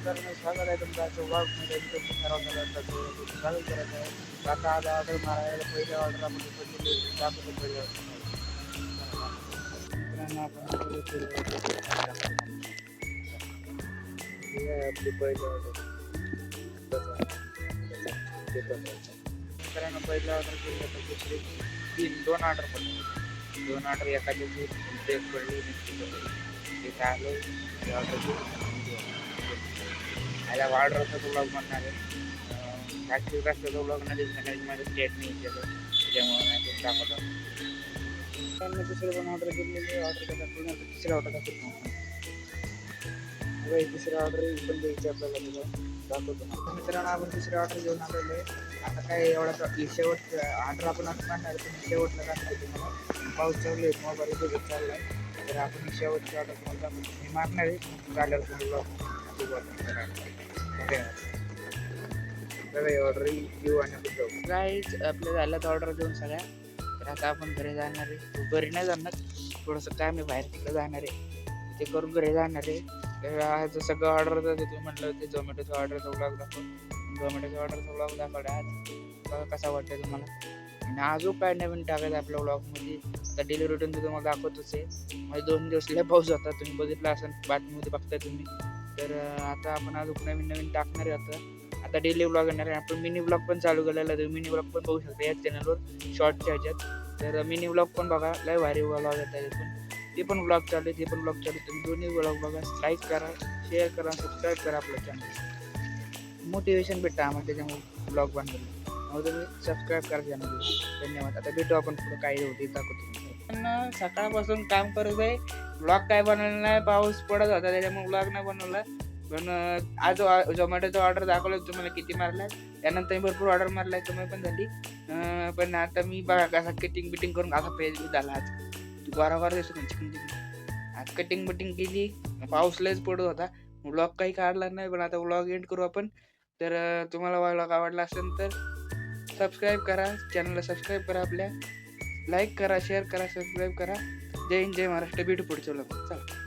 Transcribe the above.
मित्रांनो, स्वागत आहे तुमचं आजच्या व्लॉगमध्ये. मी तुमचं सर्वांचं स्वागत करत आहे. आता आज ऑर्डर मारायला पहिली ऑर्डर आपण बघितली, दाखवतो पहिली ऑर्डर. मित्रांनो, आपण पहिली ऑर्डर ही आहे आपली पहिली ऑर्डर. मित्रांनो, पहिली ऑर्डर केली तर दुसरी दोन ऑर्डर पडले. दोन ऑर्डर एखादी ब्रेक पडली, ते आलं ऑर्डर आल्या ऑर्डरचा तो ब्लॉग बनणार आहे. ॲक्च्युअल रस्त्याचा ब्लॉग न दिसणार माझं स्टेट नाही त्याचं, त्याच्यामुळे नाही ते दाखवतो. त्यांनी दुसरी पण ऑर्डर केलेली ऑर्डर करतात, तिसरी ऑर्डर दाखवतो. तिसरी ऑर्डर पण द्यायची आपल्याला तुला दाखवतो. मित्रांनो, आपण तिसरी ऑर्डर घेऊन आलेलो आहे. आता काय एवढा शेवट ऑर्डर आपण असणार आहे, पण शेवटला काय तुम्हाला पाऊस चालू आहे, मोबाईल बघत चालला आहे. तर आपण शेवटची ऑर्डर तुम्हाला मी मागणार आहे झाल्यावर ब्लॉग ऑर्डर घेऊ आणि जाऊ. गाईच आपल्या झाल्यात ऑर्डर देऊन सगळ्या. तर आता आपण घरी जाणार आहे. घरी नाही जाणार, थोडंसं काम आहे बाहेर, तिकडे जाणार आहे. ते करून घरी जाणार आहे. तर आज सगळं ऑर्डर तुम्ही म्हटलं ते झोमॅटोचं ऑर्डरचा ब्लॉग दाखव. झोमॅटोच्या ऑर्डरचा ब्लॉग दाखवला आज. बघा कसा वाटतं तुम्हाला. आणि अजून काय नवीन टाकायचं आपल्या ब्लॉगमध्ये. आता डेली रुटीन तर तुम्हाला दाखवतच आहे. म्हणजे 2 दिवस लय पाऊस होता, तुम्ही बघितलं असेल बातमीमध्ये बघताय तुम्ही. तर आता आपण अजून नवीन टाकणार आहे. आता डेली ब्लॉग येणार आहे. आपण मिनी ब्लॉग पण चालू केलेला आहे. मिनी ब्लॉग पण बघू शकता या चॅनलवर शॉर्टच्या ह्याच्यात. तर मिनी ब्लॉग पण बघा, लय भारी ब्लॉग येतात त्यातून. ते पण ब्लॉग चालू आहे, ते पण ब्लॉग चालू आहे. तुम्ही दोन्ही ब्लॉग बघा, लाईक करा, शेअर करा, सबस्क्राईब करा आपलं चॅनल. मोटिवेशन भेटतं आम्हाला त्याच्यामुळे ब्लॉग बनवलं. मग तुम्ही सबस्क्राईब करा चॅनल. धन्यवाद. आता भेटू आपण पुढं काही होती दाखवतो. पण सकाळपासून काम करत आहे. ब्लॉग काय बनवलं नाही, पाऊस पडत होता त्याच्यामुळे ब्लॉग नाही बनवला. पण आज झोमॅटोचं ऑर्डर दाखवलं तुम्हाला किती मारलाय. त्यानंतर मी भरपूर ऑर्डर मारलाय, कमी पण झाली. पण आता मी बघा कसा कटिंग करून असा पेज झाला आज. वारंवार दिसतो चिकन आज कटिंग केली. पाऊस लयच पडत होता, ब्लॉग काही काढला नाही. पण आता ब्लॉग एंड करू आपण. तर तुम्हाला ब्लॉग आवडला असेल तर सबस्क्राईब करा, चॅनलला सबस्क्राईब करा आपल्या. लाईक करा, शेअर करा, सबस्क्राईब करा. जय हिंद, जय महाराष्ट्र. भेटू पुढच्या ब्लॉग. चला.